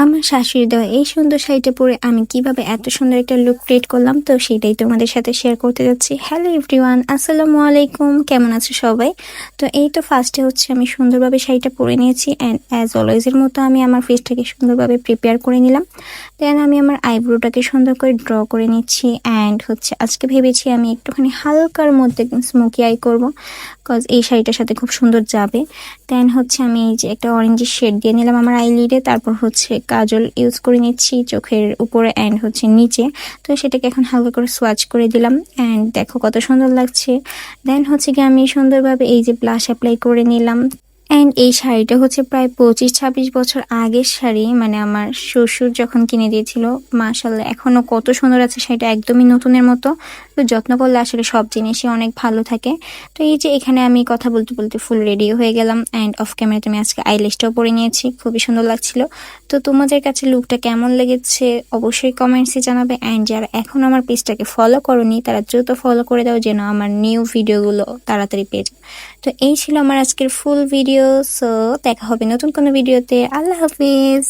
আমার শাশুড়ি দেওয়া এই সুন্দর শাড়িটা পরে আমি কিভাবে এত সুন্দর একটা লুক ক্রিয়েট করলাম, তো সেটাই তোমাদের সাথে শেয়ার করতে যাচ্ছি। হ্যালো এভরিওয়ান, আসসালামু আলাইকুম, কেমন আছো সবাই? তো এই তো ফার্স্টে হচ্ছে আমি সুন্দরভাবে শাড়িটা পরে নিয়েছি অ্যান্ড অ্যাজ অলওয়েজের মতো আমি আমার ফেসটাকে সুন্দরভাবে প্রিপেয়ার করে নিলাম। দেন আমি আমার আইব্রোটাকে সুন্দর করে ড্র করে নিচ্ছি অ্যান্ড হচ্ছে আজকে ভেবেছি আমি একটুখানি হালকার মধ্যে স্মোকি আই করবো, কজ এই শাড়িটার সাথে খুব সুন্দর যাবে। দেন হচ্ছে আমি এই যে একটা অরেঞ্জের শেড দিয়ে নিলাম আমার আইলিডে, তারপর হচ্ছে কাজল ইউজ করে নিচ্ছি চোখের উপরে অ্যান্ড হচ্ছে নিচে। তো সেটাকে এখন হালকা করে সোয়াচ করে দিলাম অ্যান্ড দেখো কত সুন্দর লাগছে। দেন হচ্ছে কি আমি সুন্দরভাবে এই যে ব্লাশ অ্যাপ্লাই করে নিলাম। অ্যান্ড এই শাড়িটা হচ্ছে প্রায় 25-26 বছর আগের শাড়ি, মানে আমার শ্বশুর যখন কিনে দিয়েছিল। মাশাআল্লাহ এখনো কত সুন্দর আছে শাড়িটা, একদমই নতুনের মতো। তো যত্ন করলে আসলে সব জিনিসই অনেক ভালো থাকে। তো এই যে এখানে আমি কথা বলতে বলতে ফুল রেডি হয়ে গেলাম অ্যান্ড অফ ক্যামেরাতে আমি আজকে আইল্যাশটাও পরে নিয়েছি, খুবই সুন্দর লাগছিল। তো তোমাদের কাছে লুকটা কেমন লেগেছে অবশ্যই কমেন্টসে জানাবে অ্যান্ড যারা এখন আমার পেজটাকে ফলো করোনি তারা দ্রুত ফলো করে দাও যেন আমার নিউ ভিডিওগুলো তাড়াতাড়ি পেয়ে যাও। তো এই ছিল আমার আজকের ফুল ভিডিও। সো দেখা হবে নতুন কোনো ভিডিওতে। আল্লাহ হাফিজ।